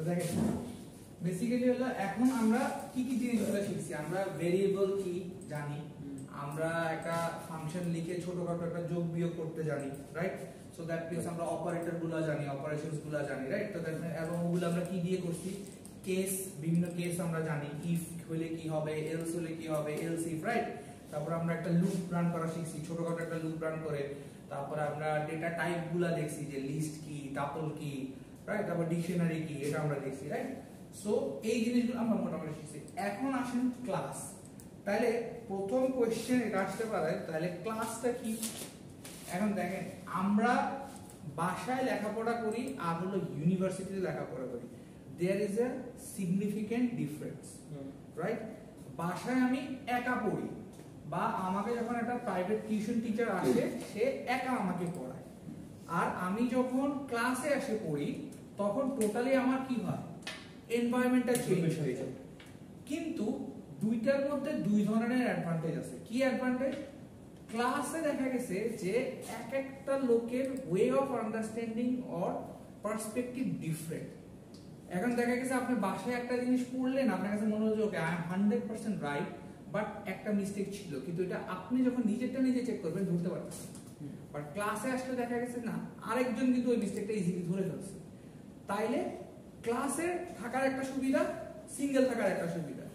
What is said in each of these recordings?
দেখেন বেসিক্যালি হলো এখন আমরা কি কি জিনিসগুলো শিখছি। আমরা ভেরিয়েবল কি জানি, আমরা একটা ফাংশন লিখে ছোটখাটো একটা যোগ বিয়োগ করতে জানি, রাইট? সো দ্যাট মিন্স আমরা অপারেটর গুলো জানি, অপারেশনস গুলো জানি, রাইট? তো দ্যাট এবং ওগুলো আমরা কি দিয়ে করছি, কেস, বিভিন্ন কেস আমরা জানি, ইফ হলে কি হবে, এলস হলে কি হবে, এলস ইফ, রাইট? তারপর আমরা একটা লুপ রান করা শিখছি, ছোটখাটো একটা লুপ রান করে। তারপর আমরা ডেটা টাইপ গুলা দেখছি, যে লিস্ট কি, টাপল কি, রাইট? তারপর ডিকশনারি কি, এটা আমরা দেখছি, রাইট? সো এই জিনিসগুলো আমরা মোটামুটি শিখছি। এখন আসেন ক্লাস। তাহলে প্রথম কোশ্চেন এটা আসতে পারে, তাহলে ক্লাসটা কি? এখন দেখেন আমরা বাসায় লেখাপড়া করি আর হলো ইউনিভার্সিটিতে লেখাপড়া করি, there is a significant difference, right? বাসায় আমি একা পড়ি, বা আমাকে যখন একটা প্রাইভেট টিউশন টিচার আসে সে একা আমাকে পড়ায়, আর আমি যখন ক্লাসে এসে পড়ি তখন টোটালি আমার কি হয়, এনভায়রনমেন্টটা চেঞ্জ হয়ে যায়। কিন্তু দুইটার মধ্যে দুই ধরনের অ্যাডভান্টেজ আছে। কি অ্যাডভান্টেজ? ক্লাসে দেখা গেছে যে এক একটা লোকের way of understanding or perspective different. এখন দেখা গেছে আপনি বাসায় একটা জিনিস পড়লেন, আপনার কাছে মনে হচ্ছে okay I am 100% right, but একটা মিস্টেক ছিল, কিন্তু এটা আপনি যখন নিজেরটা নিজে চেক করবেন ধরতে পারতেছেন। বাট ক্লাসে আসলে দেখা গেছে না, আরেকজন কিন্তু ওই মিস্টেকটা ইজিলি ধরে ফেলছে। তাইলে ক্লাসে থাকার একটা সুবিধা, সিঙ্গেল থাকার একটা সুবিধা।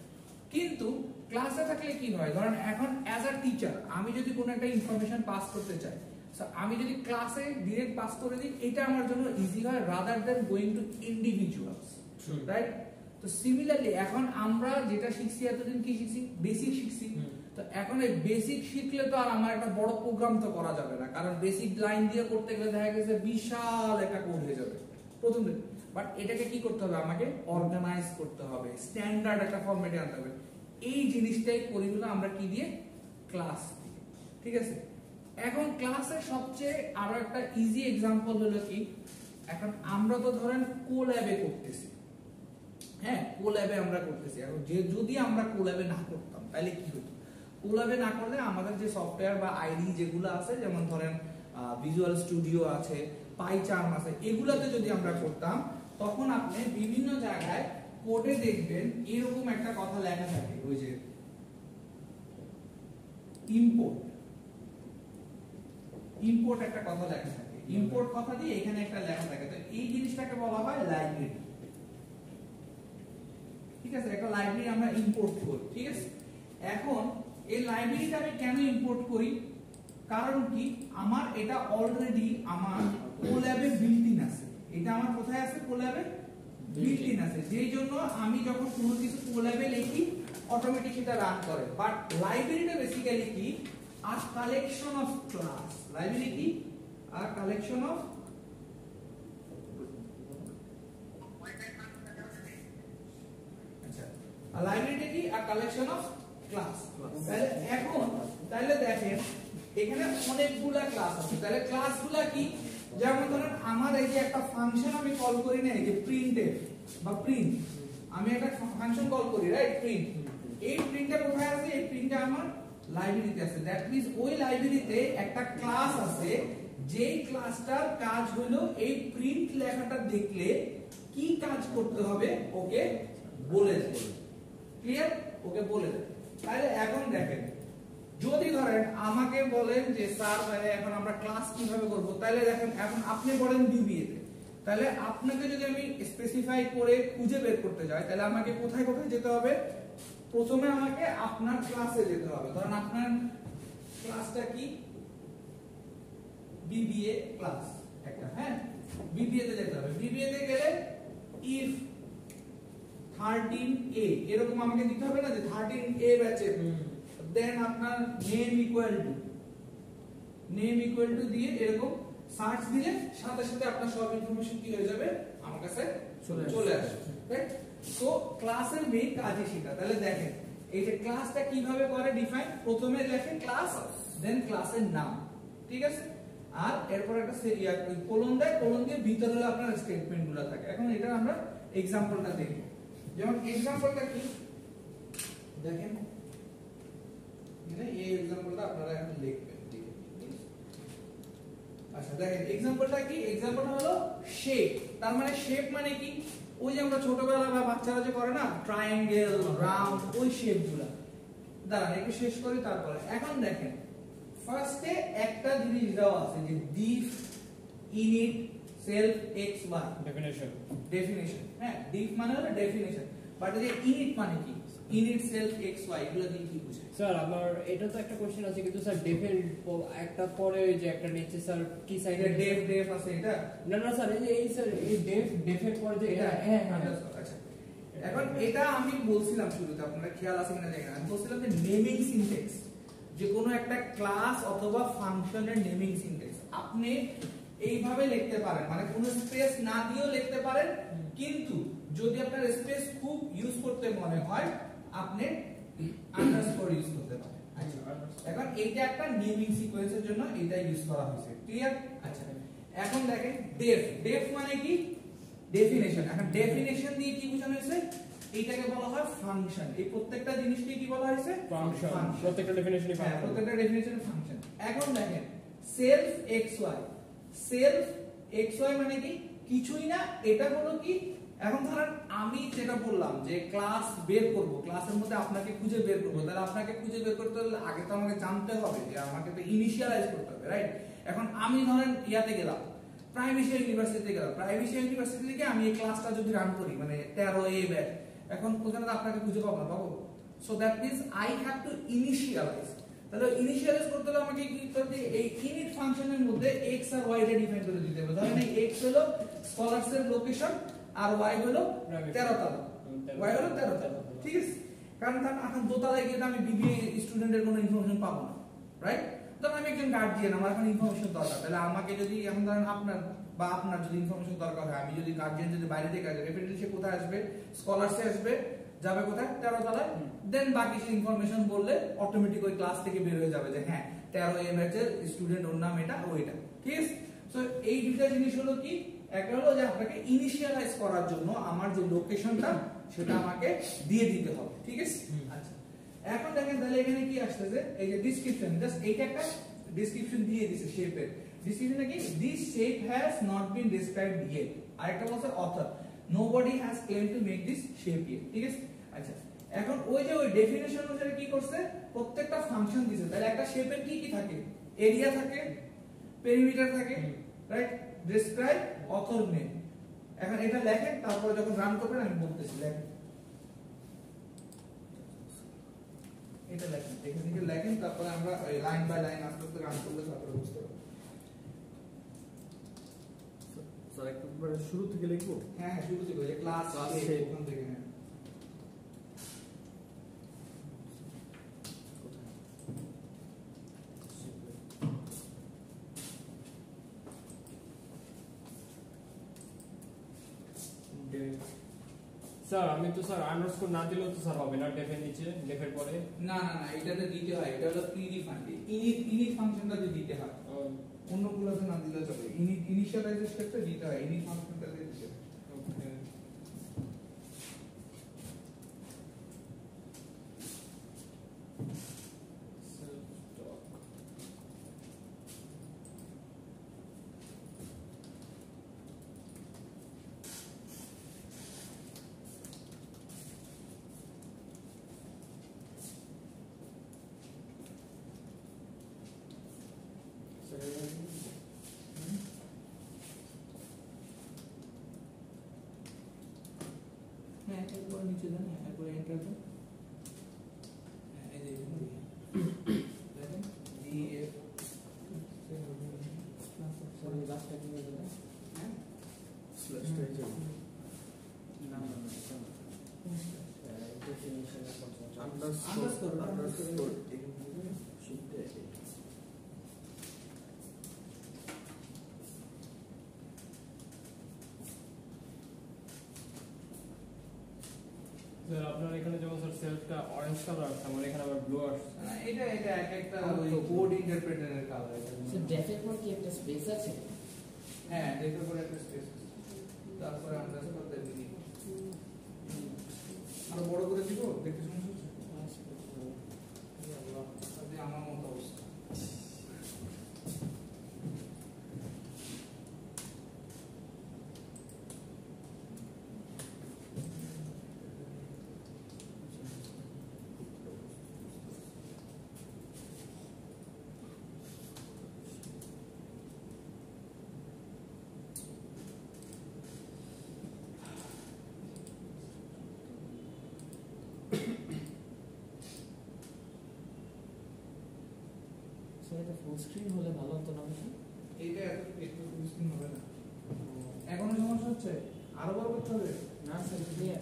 কিন্তু ক্লাসে থাকলে কি হয়, ধরেন এখন অ্যাজ আ টিচার আমি যদি কোনো একটা ইনফরমেশন পাস করতে চাই, সো আমি যদি ক্লাসে ডিরেক্ট পাস করে দিই, এটা আমার জন্য ইজি হয় rather than going to individuals, right? তো সিমিলারলি এখন আমরা যেটা শিখছি এতদিন, কি শিখছি, বেসিক শিখছি। তো এখন এই বেসিক শিখলে তো আর আমার একটা বড় প্রোগ্রাম তো করা যাবে না, কারণ বেসিক লাইন দিয়ে করতে গেলে দেখা গেছে বিশাল একটা কোড হয়ে যাবে প্রথম দিন। বাট এটাকে কি করতে হবে, আমাকে অর্গানাইজ করতে হবে, স্ট্যান্ডার্ড একটা ফরম্যাটে আনতে হবে। এই জিনিসটাই করি হলো আমরা কি দিয়ে, ক্লাস দিয়ে, ঠিক আছে? এখন ক্লাসের সবচেয়ে আরো একটা ইজি এক্সাম্পল হলো কি, এখন আমরা তো ধরেন কোল্যাবে করতেছি, হ্যাঁ কোল্যাবে আমরা করতেছি। এখন যে যদি আমরা কোল্যাবে না করতাম তাহলে কি হতো? কোল্যাবে না করলে আমাদের যে সফটওয়্যার বা আইডি যেগুলো আছে, যেমন ধরেন ভিজুয়াল স্টুডিও আছে, পাইচার্ম আছে, এগুলাতে যদি আমরা করতাম, তখন আপনি বিভিন্ন জায়গায় কোডে দেখবেন এরকম একটা কথা লেখা থাকে, ওই যে ইম্পোর্ট একটা কথা লেখা থাকে, ইম্পোর্ট কথা দিয়ে এখানে একটা লেখা থাকে। তো এই জিনিসটাকে বলা হয় লাইব্রেরি, ঠিক আছে? একটা লাইব্রেরি আমরা ইম্পোর্ট করি, ঠিক আছে? এখন এই লাইব্রেরিটা আমি কেন ইম্পোর্ট করি, কারণ কি, আমার এটা অলরেডি আমার কোল্যাবে বিল্ট ইন আছে। এটা আমার কোথায় আছে, কোল্যাবে বিল্ট ইন আছে, যেই জন্য আমি যখন কোনো কিছু কোল্যাবে লিখি অটোমেটিক এটা রান করে। বাট লাইব্রেরিটা বেসিক্যালি কি, আ কালেকশন অফ ক্লাস। লাইব্রেরি কি, আ কালেকশন অফ, আচ্ছা, লাইব্রেরিটা কি, আ কালেকশন অফ ক্লাস। তাহলে এখন তাহলে দেখেন এখানে অনেকগুলা ক্লাস আছে। তাহলে ক্লাসগুলা কি, যেমন ধরেন আমার এই যে একটা ফাংশন আমি কল করি না, এই যে প্রিন্টএফ বা প্রিন্ট, আমি একটা ফাংশন কল করি, রাইট? প্রিন্ট, এই প্রিন্টটা কোথায় আছে, এই প্রিন্টটা আমার লাইব্রেরিতে আছে। দ্যাট মিন্স ওই লাইব্রেরিতে একটা ক্লাস আছে, যেই ক্লাসটার কাজ হলো এই প্রিন্ট লেখাটা দেখলে কি কাজ করতে হবে ওকে বলে দেবে। ক্লিয়ার? ওকে বলে দেবে। তাহলে এখন দেখেন, যদি ধরেন আমাকে বলেন যে স্যার এখন আমরা ক্লাস কিভাবে করব, তাহলে দেখেন এখন আপনি বলেন বিবিএ তে, তাহলে আপনাকে যদি আমি স্পেসিফাই করে খুঁজে বের করতে যাই, তাহলে আমাকে কোথায় কোথায় যেতে হবে? প্রথমে আমাকে আপনার ক্লাসে যেতে হবে। ধরেন আপনার ক্লাসটা কি, বিবিএ ক্লাস একটা, হ্যাঁ বিবিএ তে যেতে হবে। বিবিএ তে গেলে ইফ 13a এরকম আমাকে দিতে হবে না, যে 13a ব্যাচে, দেন আপনার নেম ইকুয়াল টু দিয়ে এরকম সার্চ দিলে সাথে সাথে আপনার সব ইনফরমেশন কি হয়ে যাবে, আমার কাছে চলে আসবে, রাইট? সো ক্লাসের মেইন কাজই সেটা। তাহলে দেখেন এই যে ক্লাসটা কিভাবে করে ডিফাইন, প্রথমে লেখেন ক্লাস, দেন ক্লাসের নাম, ঠিক আছে? আর এরপর একটা কোলন দেয়, কোলন দিয়ে ভিতরে হলো আপনার স্টেটমেন্টগুলো থাকে। এখন এটা আমরা एग्जांपलটা দেখব। যেমন एग्जांपलটা কি দেখেন, মানে এই एग्जांपलটা আপনারা এখন লিখবেন, ঠিক আছে? আচ্ছা দেখেন এক্সাম্পলটা কি, এক্সাম্পলটা হলো শেপ। তার মানে শেপ মানে কি, ওই যে আমরা ছোটবেলা বা বাচ্চারা যে করে না ট্রায়াঙ্গেল, রাউন্ড, ওই শেপগুলো। দাঁড়ান একটু শেষ করি তারপরে। এখন দেখেন ফার্স্টে একটা জিনিস দেওয়া আছে যে def init self x y definition. হ্যাঁ, ডিফ মানে হলো ডেফিনিশন, বাট এই যে ইনিট মানে কি, ইনিট সেলফ এক্স ওয়াই এগুলো দিয়ে কি বুঝায়? স্যার আমার এটা তো একটা কোশ্চেন আছে, কিন্তু স্যার ডেফের একটা পরে যে একটা নিচে স্যার কি সাইডে ডেফ আছে এটা? না না স্যার, এই স্যার এই ডেফের পরে যে এটা, হ্যাঁ আচ্ছা এখন এটা আমি বলছিলাম শুরুতে, আপনারা খেয়াল আছে কিনা জানি না, আমি বলছিলাম যে নেমিং সিনট্যাক্স, যে কোনো একটা ক্লাস অথবা ফাংশনের নেমিং সিনট্যাক্স আপনি এইভাবে লিখতে পারেন, মানে কোনো স্পেস না দিয়েও লিখতে পারেন, কিন্তু যদি আপনার স্পেস খুব ইউজ করতে মনে হয় আপনি আন্ডারস্কোর ইউজ করতে পারেন। আচ্ছা এখন এইটা একটা নেমিং সিকোয়েন্সের জন্য এটা ইউজ করা হয়েছে, ক্লিয়ার? আচ্ছা এখন দেখেন ডেফ মানে কি, ডেফিনিশন। এখন ডেফিনিশন দিয়ে কি বোঝানো হয়েছে, এইটাকে বলা হয় ফাংশন। এই প্রত্যেকটা জিনিসকে কি বলা হয়েছে? ফাংশন। প্রত্যেকটা ডেফিনিশনই ফাংশন, প্রত্যেকটা ডেফিনিশন ফাংশন। এখন দেখেন self x y, self x y মানে কি, কিছুই না, এটা হলো কি, এখন ধরেন আমি যেটা বললাম যে ক্লাস বের করব, ক্লাসের মধ্যে আপনাকে খুঁজে বের করব, তাহলে আপনাকে খুঁজে বের করতে হলে আগে তো আমাকে জানতে হবে যে আমাকে তো ইনিশিয়ালাইজ করতে হবে, রাইট? এখন আমি ধরেন ইয়াতে গেলাম, প্রাইমেশিয়া ইউনিভার্সিটিতে গেলাম, প্রাইমেশিয়া ইউনিভার্সিটি থেকে আমি এই ক্লাসটা যদি রান করি, মানে 13A ব্যাচ, এখন ওখানে তো আপনাকে খুঁজে পাবো না, পাবো? So that means I have to initialize. তাহলে ইনিশিয়ালাইজ করতে হলে আমাকে কি করতে, এই ইনিট ফাংশনের মধ্যে x আর y টা ডিফাইন করে দিতে হবে। ধরেন এই x হলো স্কলারস এর লোকেশন আর y হলো 13 তলা, y হলো 13 তলা, ঠিক আছে? কারণ এখন দোতলায় গিয়ে আমি বিবিএ স্টুডেন্টের কোনো ইনফরমেশন পাবো না, রাইট? ধরেন আমি একজন গার্জিয়ান, আমার এখন ইনফরমেশন দরকার, তাহলে আমাকে যদি এখন ধরেন আপনার যদি ইনফরমেশন দরকার হয়, আমি যদি গার্জিয়ান যদি বাইরে থেকে আসে, ডেফিনেটলি সে কোথায় আসবে? স্কলারসে আসবে, যাবে কোথায়? 13 তলায়। দেন বাকি সে ইনফরমেশন বললে অটোমেটিক ওই ক্লাস থেকে বের হয়ে যাবে যে হ্যাঁ 13A ব্যাচের স্টুডেন্ট, ওর নাম এটা, ওইটা, ঠিক আছে? সো এই দুটো জিনিস হলো কি, একটা হলো যে আপনাকে ইনিশিয়ালাইজ করার জন্য আমার যে লোকেশনটা সেটা আমাকে দিয়ে দিতে হবে, ঠিক আছে? আচ্ছা এখন দেখেন তাহলে এখানে কি আসতেছে, এই যে ডেসক্রিপশন, জাস্ট এইটা একটা ডেসক্রিপশন দিয়ে দিয়েছে শেপের। ডেসক্রিপশনে কি, this shape has not been described yet, আরেকটা বলছে author, nobody has claim to make this shape yet, ঠিক আছে? আচ্ছা এখন ওই যে ওই ডেফিনিশন অনুসারে কি করছে, প্রত্যেকটা ফাংশন দিয়েছে, তাহলে একটা শেপের কি কি থাকে, এরিয়া থাকে, পেরিমিটার থাকে, রাইট? Describe, author name. এখন এটা লেখেন, তারপরে যখন রান করবেন আমি বলতেছি, লেখেন এটা, লেখেন এখান থেকে লেখেন, তারপরে আমরা লাইন বাই লাইন আস্তে আস্তে রান করলে তারপরে বুঝতে পারবো। স্যার একবার শুরু থেকে লিখবো? হ্যাঁ শুরু থেকে, যে ক্লাস ওখান থেকে। হ্যাঁ স্যার আমি তো স্যার আন্ডারস্কোর না দিলেও তো স্যার হবে না, ডেফের নিচে, ডেফের পরে না এটাতে দিতে হয়, এটা হলো প্রিডিফাইন্ড, ইনিট ফাংশনটাতে দিতে হয়, অন্যগুলোতে না দিলে চলে। ইনিশিয়ালাইজের ক্ষেত্রে দিতে হয়, ইনিট ফাংশনটাতে দিতে হয়। ওকে হ্যাঁ এরপর নিচে দেন, এরপর এন্টার দেন, এই যে দেখেন ডিএফ সরি লাস্টটা কি হলো? হ্যাঁ স্ল্যাশ টাইপ না না ডেফিনিশন আন্ডারস্কোর এখান থেকে শিখতে স্যার আপনার এখানে যেমন স্যার সেলফটা অরেঞ্জ কালার আছে, আমার এখানে আবার ব্লু আসছে। এটা এক একটা ওই কোড ইন্টারপ্রেটারের কালার এটা। স্যার ডেফের পর কি একটা স্পেস আছে? হ্যাঁ ডেফের পরে একটা স্পেস আছে, তারপরে আন্ডারস্কোর দেব। আরো বড় করে দিব, দেখতে সুন্দর হচ্ছে। আমার মতো অবস্থা। স্যার এটা ফুল স্ক্রিন হলে ভালো হতো না বেশি? এইটা এত একটু স্ক্রিন হবে না। এখনো সমস্যা হচ্ছে, আরো বড় করতে হবে। না স্যার ক্লিয়ার।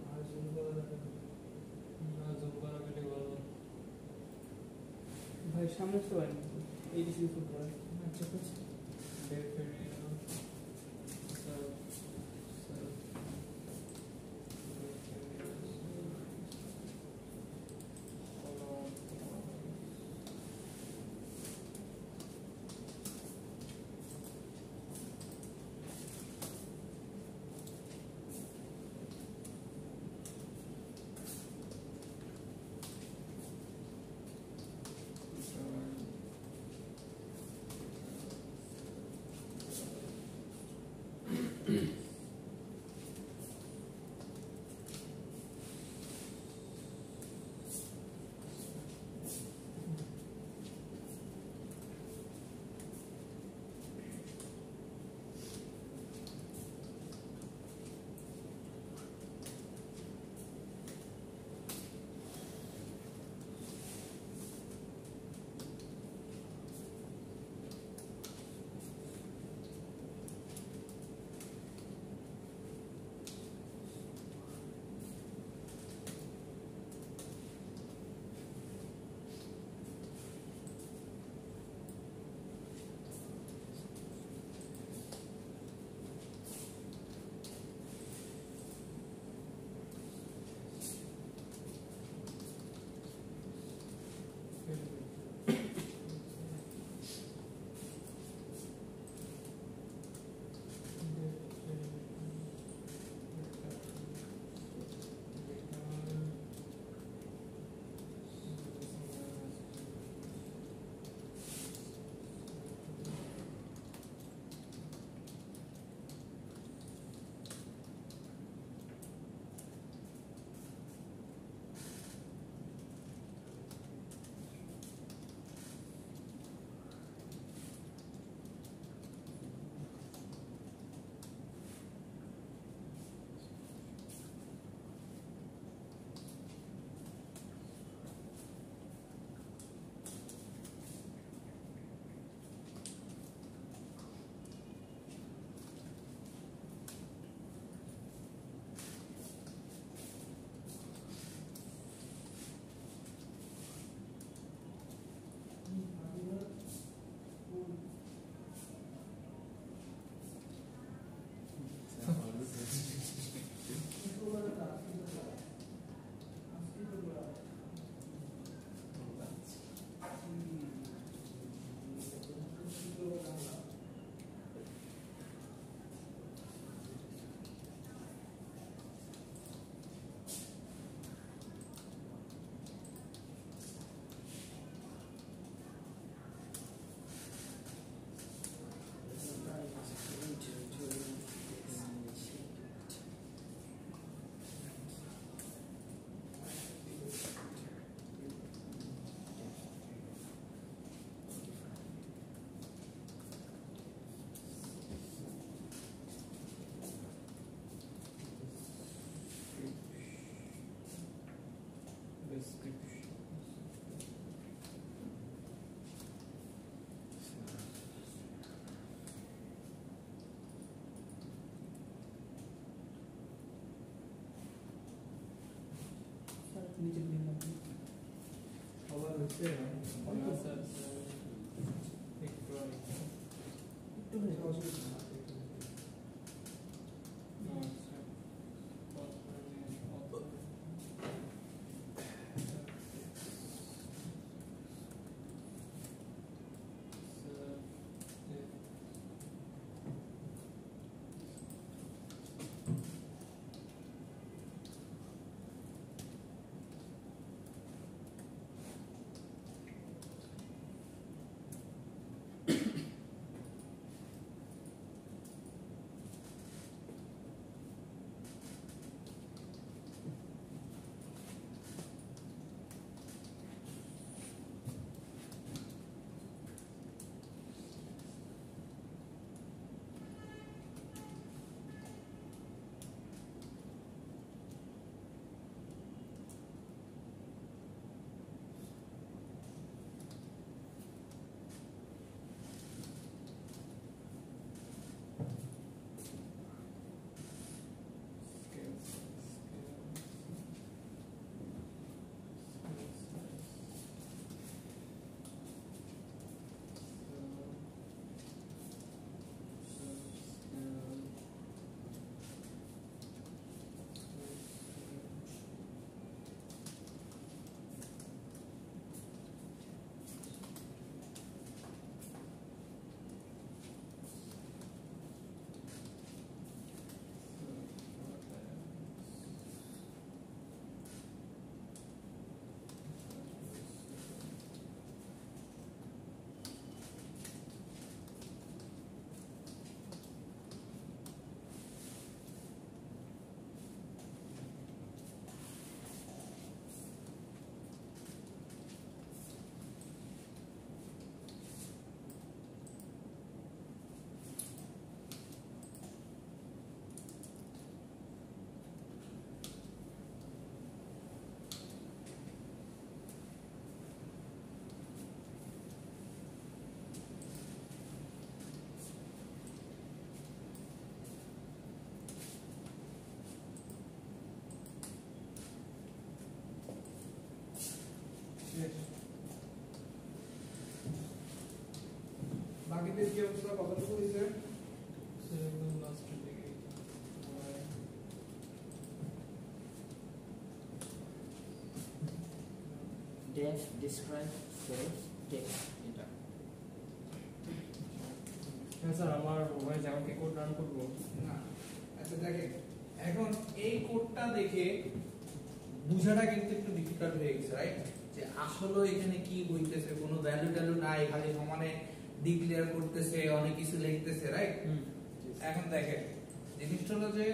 আর জুম করা যাবে না। না জুম করা গেলে ভালো। ভাই সামনে তো হয় এই ডিসি ফুট করে। আচ্ছা আচ্ছা। নিচে দিয়ে লাগবে। সবার হচ্ছে অল্প স্যার একটু একটু হয়ে যাওয়া উচিত না। বাকিদের কি অবস্থা কতটুকু হয়েছে Def describe self text এটা হ্যাঁ স্যার আমার মোবাইল আমাকে কোড রান করব না আচ্ছা দেখেন এখন এই কোডটা দেখে বুঝাটা কিন্তু একটু ডিফিকাল্ট হয়ে গেছে রাইট যে আসলে এখানে কি হইতেছে কোনো ভ্যালু ট্যালু নাই খালি সমানে ডিক্লেয়ার করতেছে অনেক কিছু লিখতেছে রাইট এখন দেখেন জিনিসটা হলো যে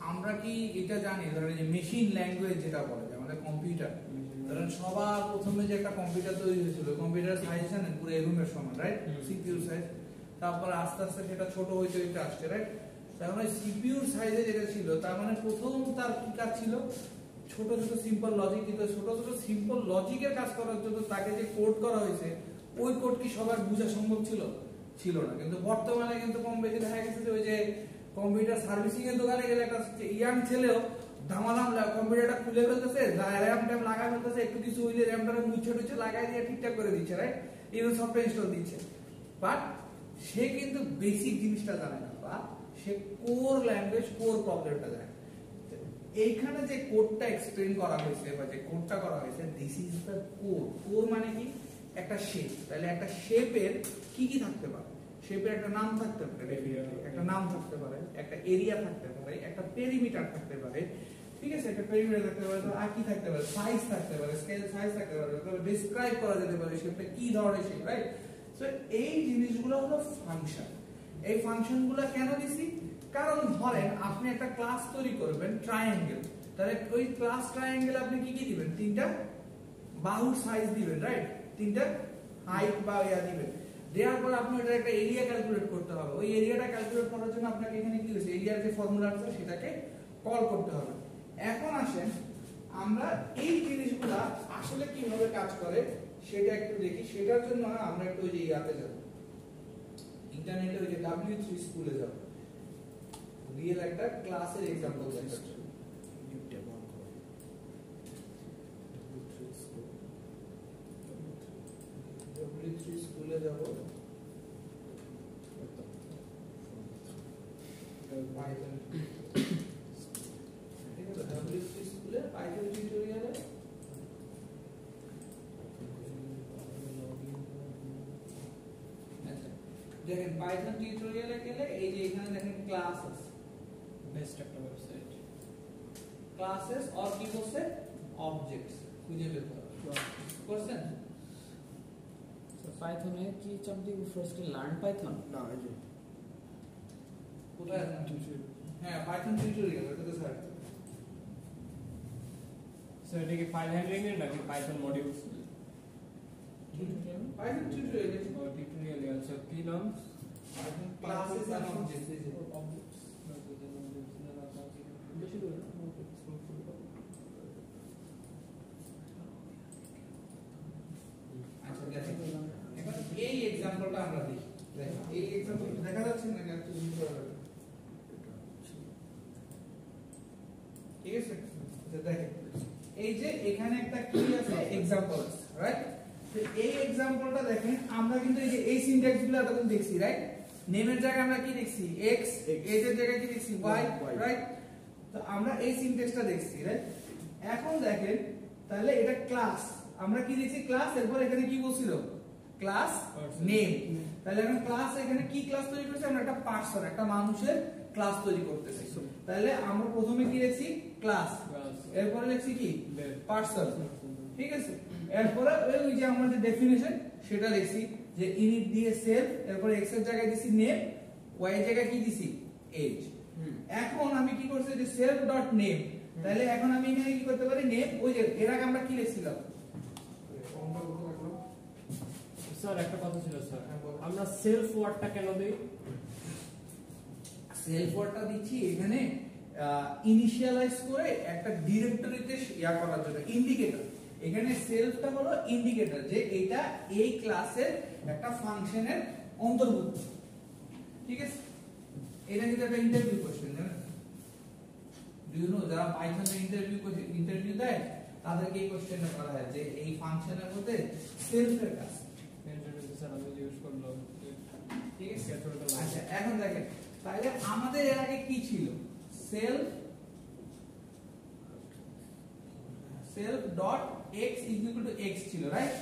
আমরা কি এটা জানি ধরেন যে মেশিন ল্যাঙ্গুয়েজ যেটা বলে যে আমাদের কম্পিউটার ধরেন সবার প্রথমে যে একটা কম্পিউটার তৈরি হয়েছিল কম্পিউটার সাইজ জানেন পুরো এই রুমের সমান রাইট সিপিইউ সাইজ তারপর আস্তে আস্তে সেটা ছোট হইতে হইতে আসছে রাইট তার মানে সিপিইউর সাইজে যেটা ছিল তার মানে প্রথম তার কি কাজ ছিল ছোট ছোট সিম্পল লজিক কিন্তু ছোট ছোট সিম্পল লজিকের কাজ করার জন্য তাকে যে কোড করা হয়েছে ওই কোড কি সবার বোঝা সম্ভব ছিল ছিল না কিন্তু বর্তমানে কিন্তু কম বেশি দেখা গেছে যে ওই যে কম্পিউটার সার্ভিসিং এর দোকানে গেলে একটা ইয়াং ছেলেও ধামাধাম কম্পিউটারটা খুলে ফেলতেছে র্যাম ট্যাম লাগাই ফেলতেছে একটু কিছু হইলে র্যামটা মুছে টুছে লাগাই দিয়ে ঠিকঠাক করে দিচ্ছে রাইট ইভেন সফটওয়্যার ইনস্টল দিচ্ছে বাট সে কিন্তু বেসিক জিনিসটা জানে না বা সে কোর ল্যাঙ্গুয়েজ কোর প্রবলেমটা জানে এইখানে যে কোডটা এক্সপ্লেইন করা হয়েছে বা যে কোডটা করা হয়েছে this is the core core মানে কি একটা শেপ তাহলে একটা শেপের কি কি থাকতে পারে শেপের একটা নাম থাকতে পারে একটা নাম থাকতে পারে একটা এরিয়া থাকতে পারে একটা পেরিমিটার থাকতে পারে ঠিক আছে একটা পেরিমিটার থাকতে পারে আর কি থাকতে পারে সাইজ থাকতে পারে স্কেল সাইজ থাকতে পারে তারপর ডেসক্রাইব করা যেতে পারে শেপটা কি ধরনের শেপ রাইট সো এই জিনিসগুলো হলো ফাংশন এই ফাংশনগুলো কেন দিছি কারণ ধরেন আপনি একটা ক্লাস তৈরি করবেন ট্রায়াঙ্গেল তাহলে ওই ক্লাস ট্রায়াঙ্গেলে আপনি কি কি দিবেন তিনটা বাহুর সাইজ দিবেন রাইট তিনটা হাইট বা ইয়া দিবেন দেওয়ার পর আপনি ওটার একটা এরিয়া ক্যালকুলেট করতে হবে ওই এরিয়াটা ক্যালকুলেট করার জন্য আপনাকে এখানে কি হয়েছে এরিয়ার যে ফর্মুলা আছে সেটাকে কল করতে হবে এখন আসেন আমরা এই জিনিসগুলা আসলে কিভাবে কাজ করে সেটা একটু দেখি সেটার জন্য আমরা একটু ওই যে ইয়াতে যাব ইন্টারনেটে ওই যে W3 স্কুলে যাব রিয়েল একটা ক্লাসের एग्जांपल দেখাচ্ছি W3 স্কুলে যাব পাইথন ঠিক আছে W3 স্কুলে পাইথন টিউটোরিয়ালে আচ্ছা দেখেন পাইথন টিউটোরিয়ালে গেলে এই যে এখানে দেখেন ক্লাস আছে বেস্ট একটা ওয়েবসাইট ক্লাসেস আর কি বলছে অবজেক্টস খুঁজে বের করা করছেন পাইথনে কি চাপদি ফার্স্টে লার্ন পাইথন না এই যে কোথায় আছে হ্যাঁ পাইথন টিউটোরিয়াল এটা তো স্যার স্যার এটা কি ফাইল হ্যান্ডলিং এর নাকি পাইথন মডিউলস পাইথন টিউটোরিয়াল ও টিউটোরিয়াল আছে কি নাম পাইথন ক্লাসেস এন্ড অবজেক্টস বেশি দূর না আচ্ছা দেখেন এখন এই एग्जांपलটা আমরা দেখি দেখেন এই एग्जांपल দেখা যাচ্ছে না কি একটু জুম করা হবে ঠিক আছে তো দেখেন এই যে এখানে একটা কি আছে एग्जांपल আছে রাইট তো এই एग्जांपलটা দেখেন আমরা কিন্তু এই যে এই সিনট্যাক্সগুলো এতক্ষণ দেখছি রাইট নেমের জায়গায় আমরা কি দেখছি x এজ এর জায়গায় কি দেখছি y রাইট তো আমরা এই সিনট্যাক্সটা দেখছি রাইট এখন দেখেন তাহলে এটা ক্লাস আমরা কি লিখছি ক্লাস এরপর এখানে কি বলছিল ক্লাস নেম তাহলে এখন ক্লাস এখানে কি ক্লাস তৈরি করছি আমরা একটা পার্সন একটা মানুষের ক্লাস তৈরি করতেছি তাহলে আমরা প্রথমে কি লিখছি ক্লাস এরপর লিখছি কি পার্সন ঠিক আছে এরপরে ওই যে আমরা যে ডেফিনিশন সেটা লিখছি যে ইনিট দিয়ে সেলফ এরপর x এর জায়গায় দিছি নেম y এর জায়গায় কি দিছি এজ এখন আমি কি করছি যে সেলফ ডট নেম তাহলে এখন আমি এখানে কি করতে পারি নেম ওই যে এর আগে আমরা কি লিখছিলাম স্যার একটা কথা ছিল স্যার আমরা সেলফ ওয়ার্ডটা কেন দেই সেলফ ওয়ার্ডটা দিচ্ছি এখানে ইনিশিয়ালাইজ করে একটা ডিরেক্টরিতে ইয়া করার জন্য ইন্ডিকেটর এখানে সেলফটা হলো ইন্ডিকেটর যে এটা এই ক্লাসের একটা ফাংশনের অন্তর্ভুক্ত ঠিক আছে এটা কিন্তু একটা ইন্টারভিউ কোশ্চেন জানেন ডু ইউ নো যারা পাইথনে ইন্টারভিউ দেয় তাদেরকে এই কোশ্চেনটা করা হয় যে এই ফাংশনের মধ্যে সেলফের কাজ স্যার আমি ইউজ করলাম ঠিক আছে? আচ্ছা এখন দেখেন তাহলে আমাদের এর আগে কি ছিল? Self dot x equal to x ছিল, রাইট?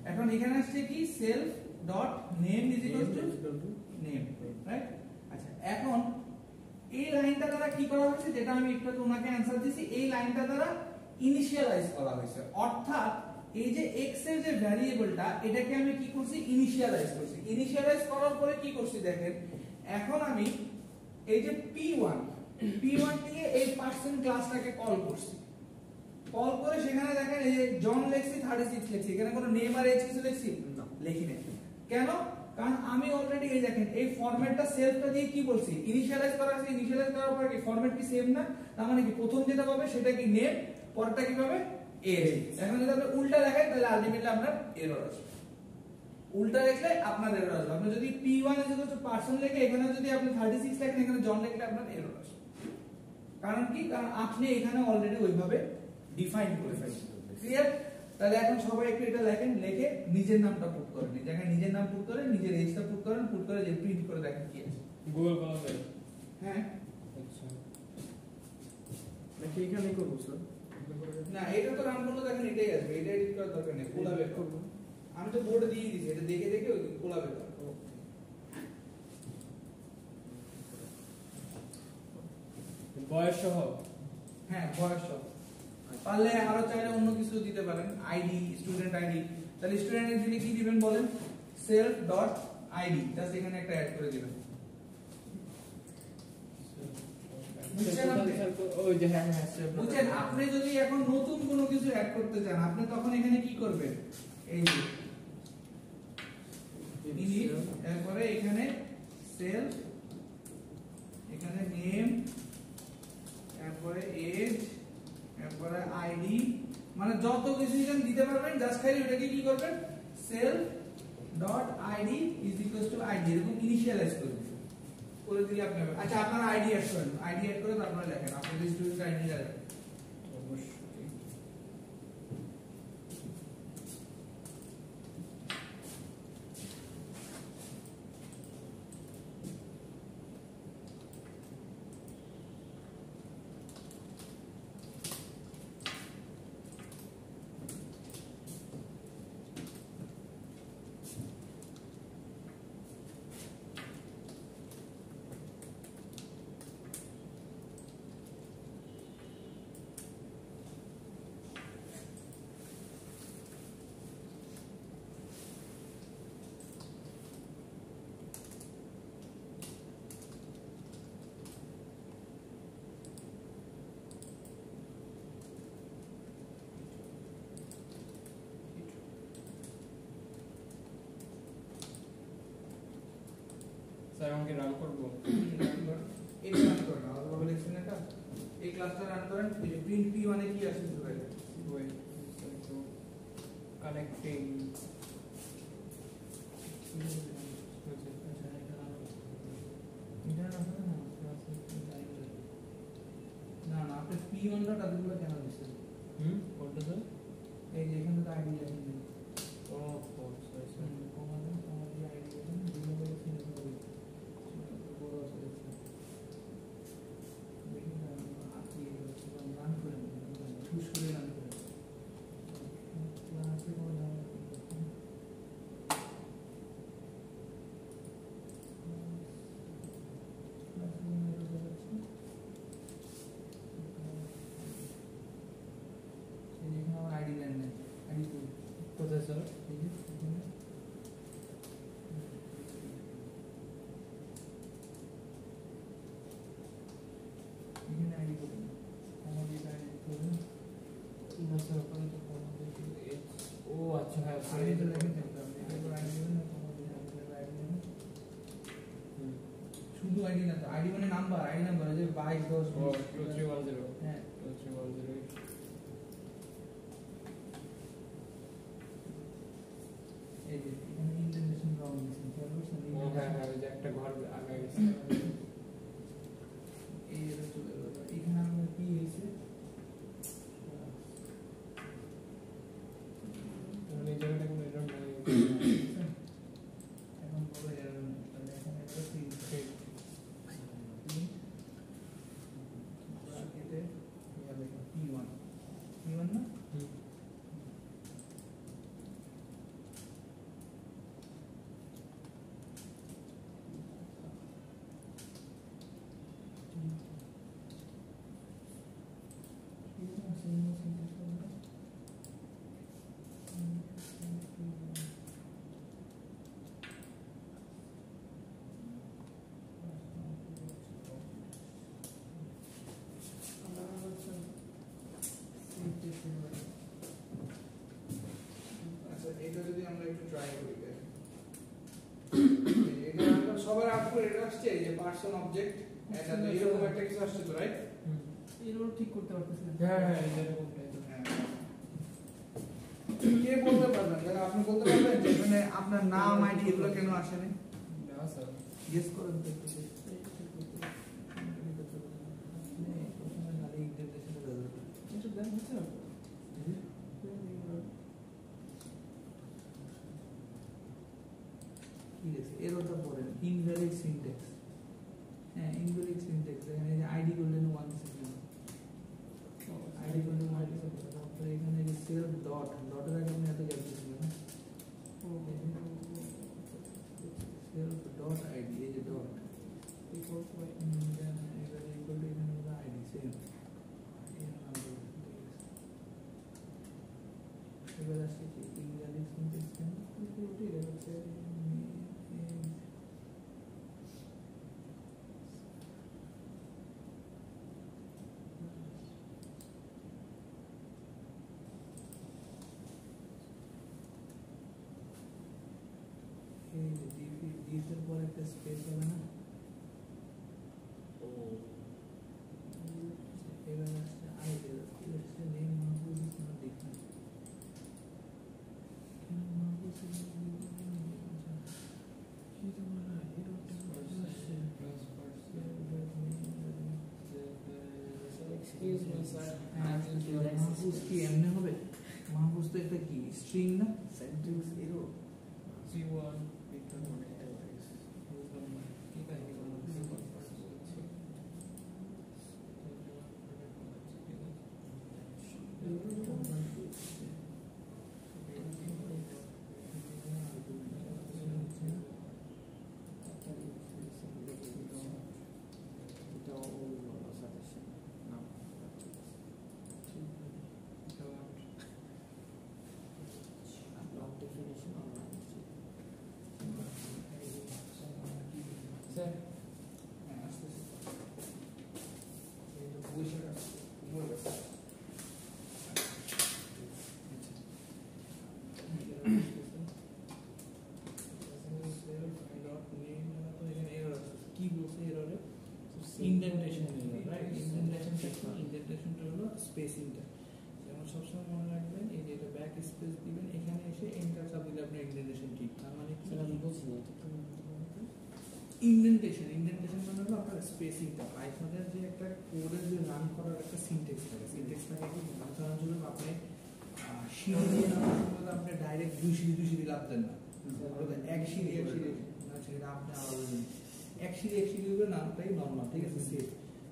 এখন এখানে আসছে কি self dot name is equal to name, right? আচ্ছা এখন এই লাইনটা দ্বারা কি করা হয়েছে, যেটা আমি একটু তোমাকে অ্যানসার দিছি, এই লাইনটা দ্বারা ইনিশিয়ালাইজ করা হয়েছে। অর্থাৎ এই যে x এর যে ভ্যারিয়েবলটা, এটাকে আমি কি করছি? ইনিশিয়ালাইজ করছি। ইনিশিয়ালাইজ করার পরে কি করছি দেখেন, এখন আমি এই যে p1 দিয়ে এই পার্সেন্ট ক্লাসটাকে কল করছি। কল করে সেখানে দেখেন এই যে জন লেখছি 36 লেখছি, এখানে কোনো নেম আর এজ কিছু লেখছি না, লিখি নাই। কেন? কারণ আমি অলরেডি এই দেখেন এই ফরম্যাটটা সেলফটা দিয়ে কি বলছি? ইনিশিয়ালাইজ করা আছে। ইনিশিয়ালাইজ করার পরে কি ফরম্যাট কি সেম না? তার মানে কি প্রথম যেটা পাবে সেটা কি নেম, পরেরটা কি পাবে? এজ। এখন যদি আপনি উল্টা লেখেন তাহলে আলটিমেটলি আপনার এরর আসবে। উল্টা লিখলে আপনার এরর আসবে। আপনি যদি p1 পার্সন লিখে এখানে যদি আপনি 36 লেখেন, এখানে জন লিখলে আপনার এরর আসবে। কারণ কি? কারণ আপনি এখানে অলরেডি ওইভাবে ডিফাইন করে ফেলছেন। ক্লিয়ার? তাহলে এখন সবাই একটু এটা লেখেন, লিখে নিজের নামটা পুট করেন। এই জায়গায় নিজের নাম পুট করেন, নিজের এজটা পুট করেন, পুট করে যে প্রিন্ট করে দেখেন কি আছে। গুগল করা যায়? হ্যাঁ। আচ্ছা নাকি এখানে করবো স্যার? না এটা তো রান করলে দেখেন এটাই আসবে, এটা এডিট করার দরকার নেই, কোলাবে করব। আমি তো বোর্ডে দিয়ে দিয়েছি, এটা দেখে দেখে ওই কোলাবে করব। বয়স সহ? হ্যাঁ বয়স সহ। পারলে আরো চাইলে অন্য কিছু দিতে পারেন, আইডি, স্টুডেন্ট আইডি। তাহলে স্টুডেন্ট আইডি কি দিবেন বলেন? সেলফ ডট আইডি, জাস্ট এখানে একটা অ্যাড করে দিবেন। বুঝছেন আপনি যদি এখন নতুন কোনো কিছু অ্যাড করতে চান, আপনি তখন এখানে কি করবেন? এই যে ইনিট, এরপরে এখানে সেলফ, এখানে নেম, এরপরে এজ, এরপরে আইডি, মানে যত কিছু এখানে দিতে পারবেন, জাস্ট খালি ওটাকে কি করবেন? Self dot ID is equal to ID, এরকম ইনিশিয়ালাইজ করবেন। করে দিলে আপনি, আচ্ছা আপনার আইডি অ্যাড করেন, আইডি অ্যাড করে তারপরে লেখেন আপনাদের স্টুডেন্ট আইডি লেখেন। অবশ্যই। স্যার আমাকে রান করবো? এটা রান করেন, আলাদাভাবে লিখছেন এটা, এই ক্লাসটা রান করেন। এই যে প্রিন্ট p1 এ কি আসে ভাই? ওয়েট তো কানেক্টিং। না না আপনি p1 টা কাজগুলো কেন দিচ্ছেন? কোনটা স্যার? এই যে এখানে তো আইডি লেখেন। ও সরি স্যার। কমান্ড আইডি লেখেন, বিভিন্ন করে চিহ্ন করে বড় আছে দেখুন। দেখুন আপনি রান করেন, পুশ করে রান করেন। ক্লাসে কোনো ঝামেলা নেই। আইডি নেন নেন, আইডি কোথায় স্যার? এই যে এখানে এখানে আইডি করুন, আমাদের আইডি করুন। না স্যার ওখানে তো ও আচ্ছা হ্যাঁ আইডি তো লেখেন আপনি, এখানে আইডি দেবেন না, আমাদের আইডি দেবেন। শুধু আইডি না তো, আইডি মানে নাম্বার, আইডি নাম্বার যে 22 10 ও 2310। হ্যাঁ 2310। এই যে এখানে ইন্টারন্যাশনাল রাউন্ড দিয়েছেন, খেয়াল করছেন? ও হ্যাঁ হ্যাঁ ওই যে একটা ঘর আগে গেছে। এই এটা চলে গেল, এখানে আপনার কি হয়েছে? তাহলে এই জায়গাটা কোনো এরর নাই। এখন বলে এরর নেই, তাহলে এখানে করবেন না? আচ্ছা, এটা যদি আমরা একটু ট্রাই করি দেখেন। এটা আমরা সবার আউটপুট এটা আসছে যে পার্সন অবজেক্ট এটা তো এরকম একটা কিছু আসছে তো, রাইট? এরও ঠিক করতে পারতেছি না। এরকমটাই তো। কে বলতে পারবেন? যারা আপনি বলতে পারবেন যে এখানে আপনার নাম আইডি এগুলো কেন আসেনি? না স্যার। গেস করেন তো একটু। এটা দেন হচ্ছে না? কি লিখছে? এরোটা পড়েন ইনভ্যালিড সিনট্যাক্স। হ্যাঁ, ইনভ্যালিড সিনট্যাক্স। এখানে যে আইডি করলেন 1 সেকেন্ড। আইডি করলেন 1 সেকেন্ড। তারপরে এখানে যে সেলফ ডট ডটের আগে আপনি এত গ্যাপ দিয়েছিলেন না? সেলফ ডট আইডি, এই যে ডট ইকুয়াল টু এখানে হলো আইডি সেম। এবার আসছে কি ইনভ্যালিড সিনট্যাক্স কেন? ওটাই দেখাচ্ছে এই যে ডিফের পর একটা স্পেস হবে না? এবার আসছে আইডি, আসছে name Mahfuz is not different. Mahfuz is কি তো বলা এরকম আসছে Excuse me, sir. মাহফুজ কি এমনি হবে? মাহফুজ তো একটা কি স্ট্রিং না? সেন্টেন্স এরর G1 এটা মানে অ্যাভারেজ কি কাহিনী বলো? স্যার হ্যাঁ, আসতেছে। এই তো বুঝে গেছে। বুঝে গেছে। কি বলছে এররে? Indentation error, right? ইনডেন্টেশনটা কি? ইনডেন্টেশনটা হলো স্পেসিংটা। যেমন সবসময় মনে রাখবেন এই যে এটা ব্যাক স্পেস দিবেন, এখানে এসে এন্টার চাপ দিলে আপনার ইনডেন্টেশন ঠিক। তার মানে কি? ইনডেন্টেশন মানে হলো আপনার স্পেসিংটা। পাইথনের যে একটা কোডের যে রান করার একটা সিনট্যাক্স থাকে, সিনট্যাক্সটাকে কি উদাহরণস্বরূপ আপনি সিঁড়ি দিয়ে নামার সময় আপনি ডাইরেক্ট দুই সিঁড়ি লাভ দেন না, এক সিঁড়ি না, সেটা আপনি আলাদা জিনিস। এক সিঁড়ি উপরে নামটাই নর্মাল, ঠিক আছে, সেফ।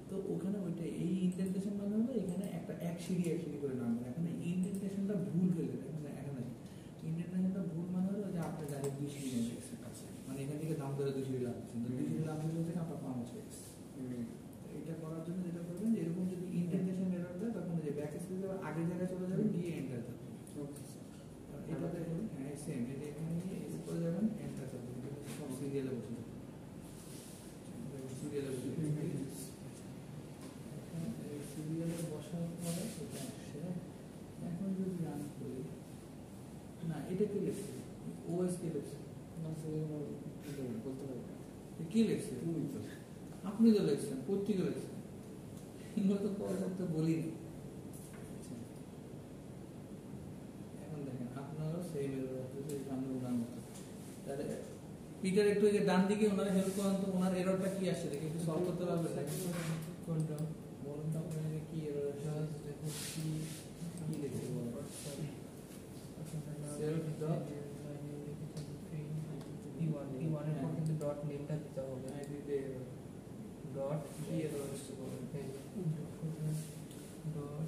তো ওখানে ওইটা এই ইনডেন্টেশন মানে হলো এখানে একটা এক সিঁড়ি করে নামবেন। এখানে ইনডেন্টেশনটা ভুল হলে এখানে ইনডেন্টেশনটা ভুল মানে হলো যে আপনি ডাইরেক্ট দুই সিঁড়ি নেমে গেছেন, মানে এখান থেকে দাম ধরে দুই সিঁড়ি লাভছেন, দুই সিঁড়ি লাভ দিলে থেকে আপনার পাওয়া হয়ে গেছে। এটা করার জন্য যেটা করবেন যে এরকম যদি ইনডেন্টেশন এরর দেয় তখন যে ব্যাক স্পেসে আগের জায়গায় চলে যাবেন, গিয়ে এন্টার চাপবেন। এটা দেখুন, হ্যাঁ সেম, এটা এখানে গিয়ে উপরে যাবেন, এন্টার চাপবেন, সব সিরিয়ালে বসে যাবে, সিরিয়ালে বসে সিরিয়ালে বসার পরে এটা আসছে। এখন যদি রান করি, না এটা কি লিখছে? ওএস কে লিখছে? বলতে পারি কি লিখছে? আপনি তো লিখছেন, পত্রিকা লিখছেন, এগুলো তো পরে করতে বলিনি। এখন দেখেন আপনারও সেই সামনে ওনার মতো। তাহলে পিটার একটু ডান দিকে ওনার হেল্প করেন তো, ওনার এররটা কি আসছে দেখে একটু সলভ করতে পারবেন? কোনটা? বলুন তো আপনার কি এরর আসছে? দেখো কি লিখছে বলুন। সেলফ ডট P1 এর পর কিন্তু ডট নেমটা দিতে হবে। আইডিতে ডট কি এরর আসছে বলুন। ডট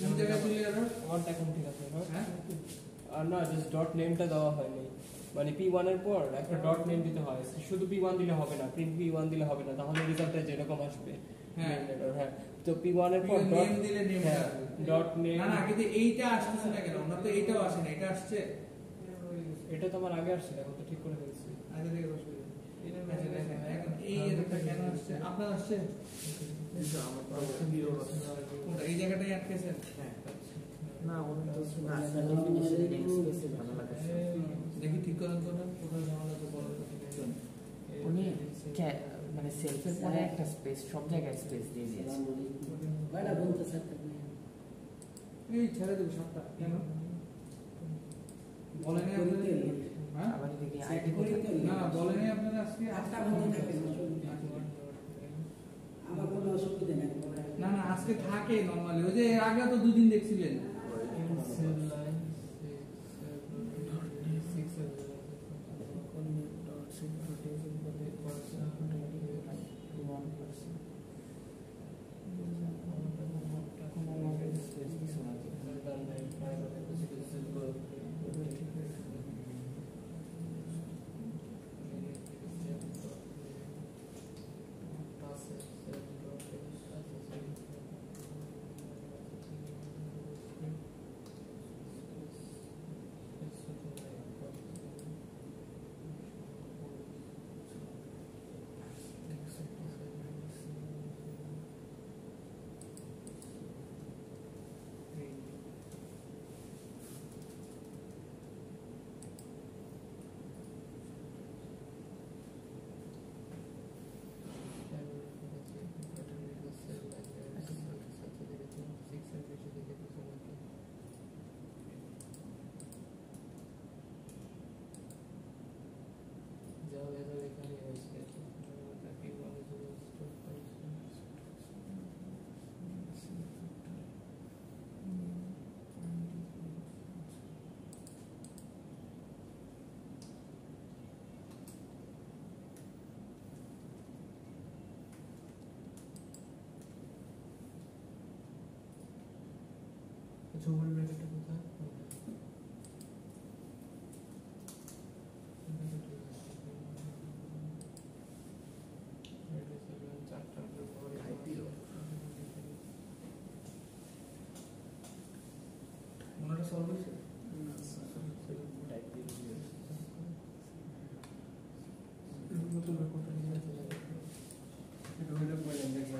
কোন জায়গায় ছিল এরর? আমারটা এখন ঠিক আছে না? হ্যাঁ আর না জাস্ট ডট নেমটা দেওয়া হয়নি, মানে P1 এর পর একটা ডট নেম দিতে হয়, শুধু P1 দিলে হবে না, প্রিন্ট P1 দিলে হবে না, তাহলে রেজাল্টটা যেরকম আসবে। হ্যাঁ। main error, হ্যাঁ তো P1 এর পর ডট নেম দিলে নেমটা হ্যাঁ ডট নেম। না না কিন্তু এইটা আসছে না কেন? আমরা তো এইটাও আসে না, এটা আসছে। এটা তো আমার আগে আসছে, এখন তো ঠিক করে ফেলছি। আচ্ছা ঠিক আছে অসুবিধা নেই। আচ্ছা দেখেন এখন এই এররটা কেন আসছে? আপনার আসছে কিন্তু আমার তো হিরো কোনটা? এই জায়গাটায় আটকেছেন? হ্যাঁ না ওটা তো না ডেফিনিশন নেমস্পেসে ঝামেলা করছে দেখি ঠিক করেন তো না, কোথায় ঝামেলা তো বলেন তো ঠিক আছে। উনি মানে সেলফের পরে একটা স্পেস, সব জায়গায় স্পেস দিয়ে দিয়েছে। এই ছেড়ে দেবো সবটা কেন বলেনি আপনাদের? হ্যাঁ আবার এদিকে আইডি কোথায়? না না বলেনি আপনাদের আজকে? না না আজকে থাকে নরমালি, ওই যে এর আগে তো দুদিন দেখছিলেন। ঝুমুর ব্র্যাকেটটা কোথায়? ওনাটা সলভ হয়েছে?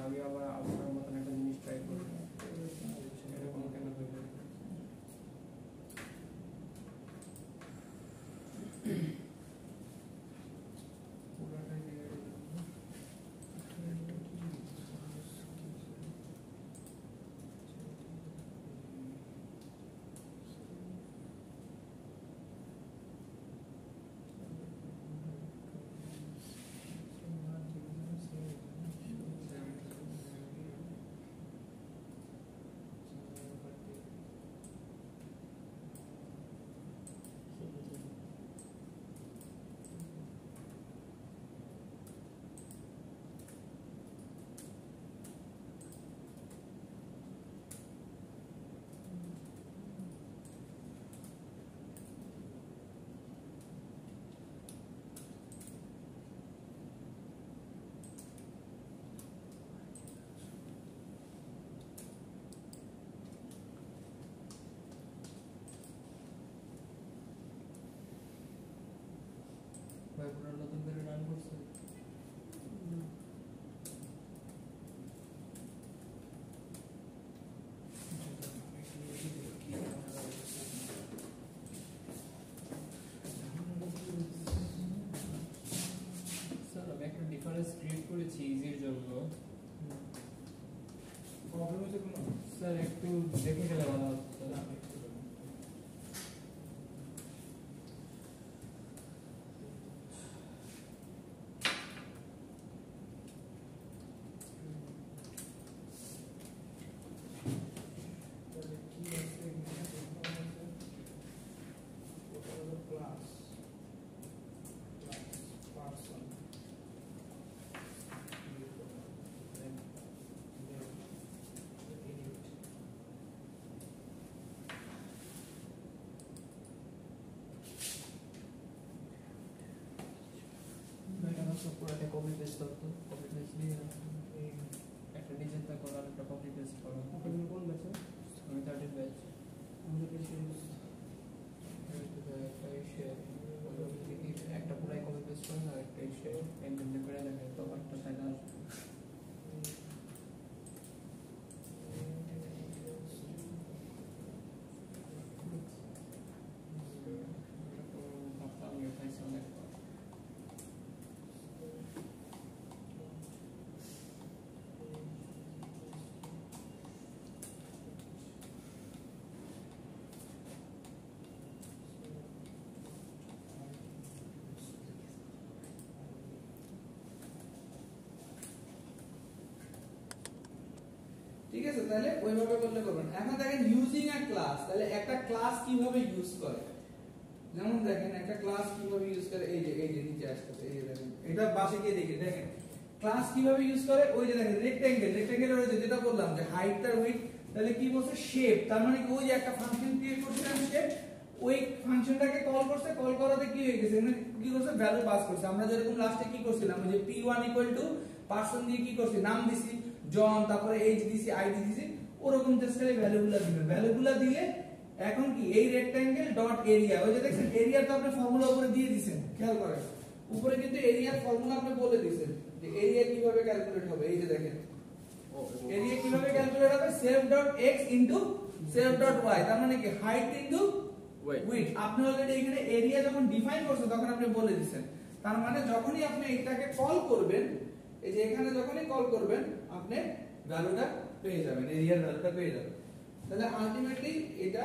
আমি আবার আপনার মতন একটা জিনিস ট্রাই করি, এরকম কেন হইল? পুরো নতুন করে রান করছে। স্যার আমি একটা ডিফারেন্স ক্রিয়েট করেছি ইজির জন্য। প্রবলেম হয়েছে কোনো? স্যার একটু দেখে গেলে ভালো হতো। দাও তো কপি পেস্ট দিয়ে একটা নিজের তা করার একটা কপি পেস্ট করো আপনি কোন ব্যাচে? আমি 13 ব্যাচ আমাদের বেশি একটা পুরাই কপি পেস্ট করে না একটা এসে এমনি করে দেখে তো একটা সাইড আসবে ঠিক আছে, তাহলে ওইভাবে করলে করবেন। এখন দেখেন ইউজিং আ ক্লাস, তাহলে একটা ক্লাস কিভাবে ইউজ করে, যেমন দেখেন একটা ক্লাস কিভাবে ইউজ করে, এই যে নিচে আসছে, এই যে দেখেন এটা বাসে গিয়ে দেখেন ক্লাস কিভাবে ইউজ করে। ওই যে দেখেন রেক্টেঙ্গেল ওই যে যেটা বললাম যে হাইট আর উইডথ, তাহলে কি বলছে শেপ, তার মানে কি ওই যে একটা ফাংশন ক্রিয়েট করছিলাম শেপ, ওই ফাংশনটাকে কল করছে, কল করাতে কি হয়ে গেছে, মানে কি করছে ভ্যালু পাস করছে। আমরা যেরকম লাস্টে কি করছিলাম ওই যে p1 পারসন দিয়ে কি করছি নাম দিছি জন, তারপরে এইজ দিছি আইডি দিছি, ওরকম জাস্ট খালি ভ্যালুগুলো দিলে এখন কি এই রেক্টেঙ্গেল ডট এরিয়া, ওই যে দেখছেন এরিয়া তো আপনি ফর্মুলা উপরে দিয়ে দিবেন, খেয়াল করেন উপরে কিন্তু এরিয়ার ফর্মুলা আপনি বলে দিবেন যে এরিয়া কিভাবে ক্যালকুলেট হবে। এই যে দেখেন এরিয়া কিভাবে ক্যালকুলেট হবে, self dot x into self dot y, তার মানে কি হাইট ইনটু উইডথ। আপনি অলরেডি এখানে এরিয়া যখন ডিফাইন করছেন তখন আপনি বলে দিবেন, তার মানে যখনই আপনি এটাকে কল করবেন, এই যে এখানে যখনই কল করবেন আপনি ভ্যালুটা পেয়ে যাবেন, এরিয়ার ভ্যালুটা পেয়ে যাবেন। তাহলে আলটিমেটলি এটা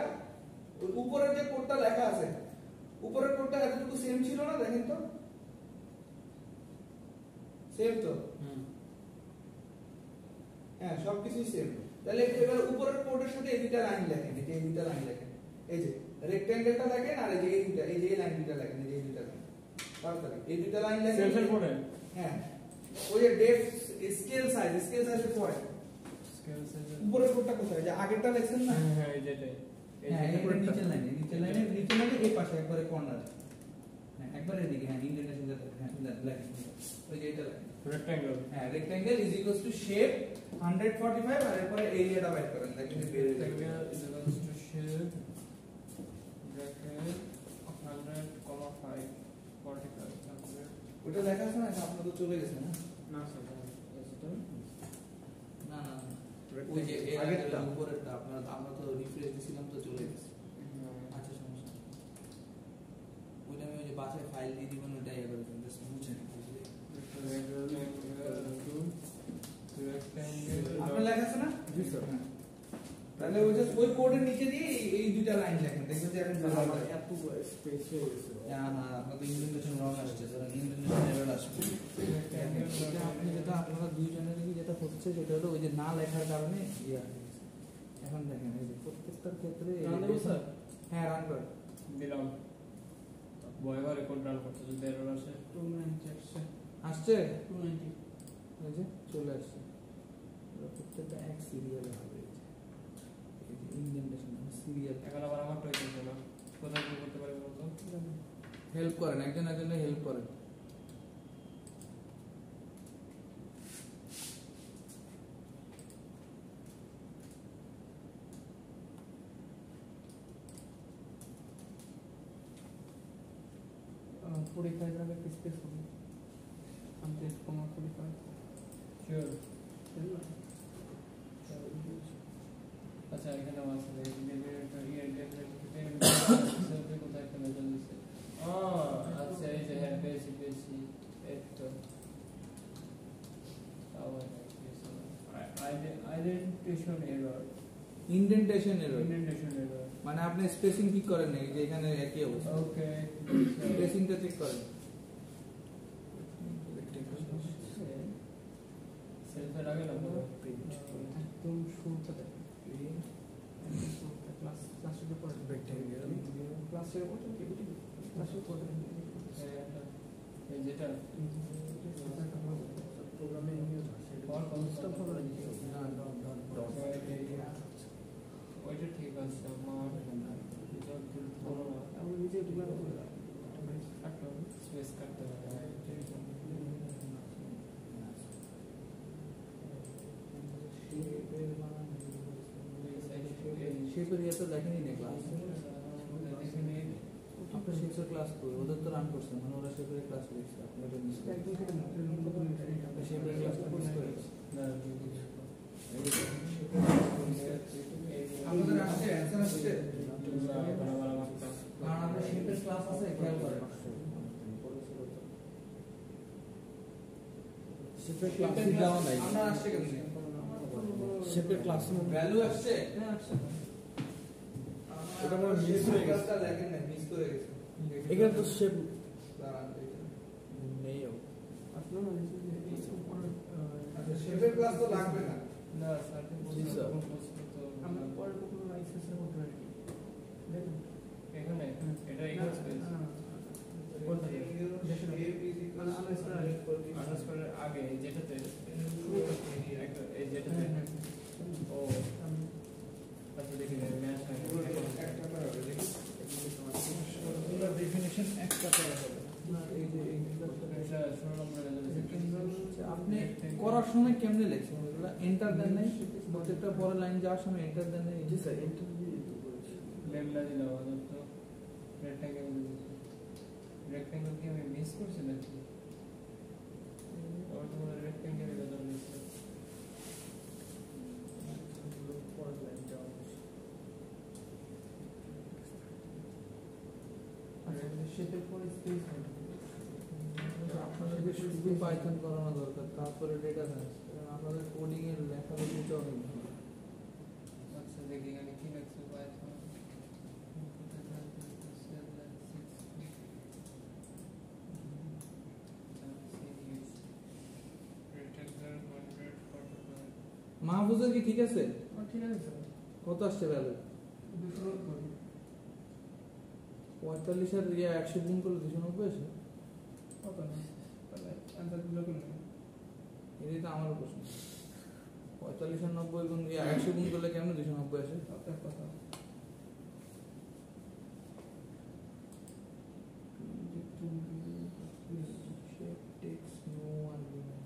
উপরের যে কোডটা লেখা আছে, উপরের কোডটা এতটুকু সেম ছিল না, দেখেন তো সেম তো, হ্যাঁ সবকিছু সেম। তাহলে এবার উপরের কোডের সাথে এই দুইটা লাইন লেখেন, এই দুইটা লাইন লেখেন, এই যে রেক্টেঙ্গেলটা লেখেন আর এই যে এই লাইন দুইটা লেখেন, এই দুইটা লাইন তাড়াতাড়ি এই দুইটা লাইন লেখেন সেলফের পরে হ্যাঁ ওই যে ডেপথ স্কেল সাইজের পরে স্কেল সাইজ উপরের কোডটা কোথায়, যে আগেরটা লেখছেন না, হ্যাঁ এই যেটাই হ্যাঁ এই নিচের লাইনে এই পাশে একবারে কর্নার, হ্যাঁ একবারে এদিকে, হ্যাঁ ইন্টারন্যাশনাল হ্যাঁ লেখেন ওই যে এটা লেখেন রেক্টেঙ্গেল, হ্যাঁ rectangle is equals to shape 145 আর এরপরে এরিয়াটা বাইর করেন, দেখেন বের হয়ে যাবে। Rectangle is equals to shape bracket 100,5 45 ওটা লেখা আছে না, আপনার তো চলে গেছে না, না স্যার না ওই যে এর আগেরটা উপরেরটা আপনার আমরা তো রিফ্রেশ দিছিলাম তো চলে গেছে। আচ্ছা সমস্যা নেই, ওইটা আমি ওই যে বাসায় ফাইল দিয়ে দিবেন, ওটাই এবার জাস্ট বুঝেন আপনার লেখা আছে না, জি স্যার। তাহলে ওই জাস্ট ওই কোডের নিচে দিয়ে এই দুইটা লাইন লেখেন, দেখবেন যে এখন ভালো হবে। এত স্পেস হয়ে গেছে। না আপনার তো ইন্টারনেশন রং আসছে, ধরেন ইন্টারনেশন এরর আসবে। এটা আপনি যেটা আপনারা দুইজনের কি যেটা হচ্ছে সেটা হলো ওই যে না লেখার কারণে ইয়া হয়ে গেছে। এখন দেখেন এই যে প্রত্যেকটার ক্ষেত্রে রান দেব স্যার, হ্যাঁ রান কর দিলাম বয়বা রেকর্ড রান করতে যদি এরর আসে 290 আসছে 290 এই যে চলে আসছে, এবার প্রত্যেকটা এক সিরিয়ালে হবে, এই যে ইন্ডেন্টেশন সিরিয়াল। এখন আবার আমারটা হইতেছে না, কোথায় কি করতে পারি বলতো, হেল্প করেন, একজন একজনের হেল্প করেন। পরীক্ষায় যাবে একটা স্পেস হবে আমি 45 শিওর। আচ্ছা এখানে আছে এই ডেবিটটা ইয়ার ডেবিট কোথায় ফেলে দিয়েছে, আচ্ছা এই যে হ্যাঁ পেয়েছি এই তো identification error, indentation error indentation error, মানে আপনি স্পেসিং ঠিক করেন না, এই যে এখানে একই অবস্থা, ওকে স্পেসিংটা চেক করেন। সেলফের আগে না একদম শুরুটা দেখেন ক্লাসের পরে ক্লাসের পরে ক্লাসের পরে এই যেটা প্রোগ্রামে ওইটা ঠিক আছে আমার আমি নিজে স্পেস কাটতে হবে শেপের ইয়ে তো দেখেনি না ক্লাস আপনার শেপের ক্লাস করি ওদের তো রান করছেন মানে ওরা শেপের ক্লাস করেছে আপনি এটা মিস করেছেন শেপের ক্লাস কোর্স করেছে আমাদের আসছে অ্যানসার আসছে কারণ আমরা শেপের ক্লাস আছে খেয়াল করেন শেপের ক্লাস দেওয়া নাই আমরা আসছে কেন শেপের ক্লাস ভ্যালু আসছে হ্যাঁ আসছে ওটা আমার মিস হয়ে গেছে দেখেন না মিস করে গেছে এখানে তো শেপ দাঁড়ান নেই আপনার মানে আচ্ছা শেপের ক্লাস তো লাগবে না না স্যার জি, স্যার। আমরা পরে কখনো লাইসেন্স করতে পারি দেখুন এখানে এটা ইকুয়াল স্পেস আন্ডারস্কোরের আগে এই যেটাতে এই যেটাতে ও আচ্ছা দেখি ম্যাচ একটা করে হবে দেখি এগুলোর ডেফিনিশন একটা করা হবে না এই যে এটা 16 নম্বরে আপনি করার সময় কেমনে লিখছেন এগুলো এন্টার দেন নাই প্রত্যেকটা পরের লাইন যাওয়ার সময় এন্টার দেন নাই জি স্যার ইন্টারভিউ করেছি লেমলা দিলাম আদর তো রেক্ট্যাঙ্গেল দিয়েছি রেক্ট্যাঙ্গেল কি আমি মিস করছি নাকি আর তোমাদের রেক্ট্যাঙ্গেল এর জন্য মিস পরের লাইন যাওয়া সেটার পরে স্পেস হবে আপনাদেরকে শুধু পাইথন করানো দরকার তারপরে ডেটা সায়েন্স আপনাদের কোডিং এর লেখালেখিটা অনেক ভালো আচ্ছা দেখি এখানে কি লাগছে পাইথন মাহফুজের কি ঠিক আছে ঠিক আছে স্যার কত আসছে ভ্যালু 45 আর 100 গুণ করলে 290 আসে কত না তাহলে অ্যান্সার গুলো করুন এটাই তো আমার প্রশ্ন 45 আর 90 গুণ 100 গুণ করলে কেমন 290 আসে আপনার কথা Shape takes no argument.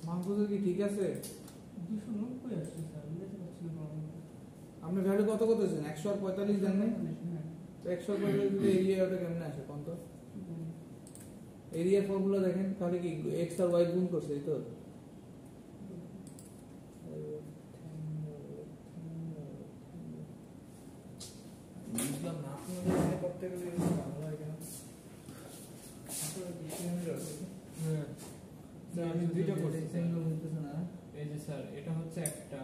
মাহফুজের কি ঠিক আছে 290 আসছে স্যার বুঝতে পারছি না আপনি ভ্যালু কত কত দেন 100 আর 45 দেন নাই হ্যাঁ তো x সর্বদা যদি এরিয়া ওটা কেমনে আসে কোন তো এরিয়া ফর্মুলা দেখেন তাহলে কি x আর y গুণ করছে এই তো বুঝলাম না আপনাদের এখানে করতে গেলে এরকম ভালো হয় কেন আপনারা কি এখানে রাখছেন হ্যাঁ স্যার আমি দুইটা করছি স্যার। সিঙ্গেল হইতেছে না এই যে স্যার এটা হচ্ছে একটা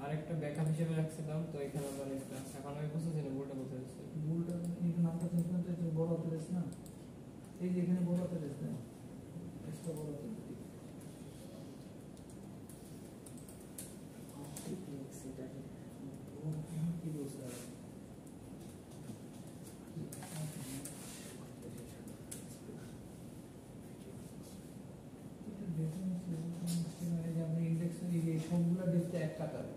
আরেকটা ব্যাকআপ হিসেবে রাখছিলাম তো এখানে আমার একটা এখন আমি বুঝতেছি না ভুলটা কোথায় হচ্ছে ভুলটা এই নামটা চেঞ্জ করতে হচ্ছে বড় হাতের S না এই যে এখানে বড় হাতের S না এক্সট্রা বড় হাতের S। কি বলছে আর? এটা difference মানে যে আমরা ইন্ডেক্সের এই সবগুলা ডিসপ্লে এক কাতারে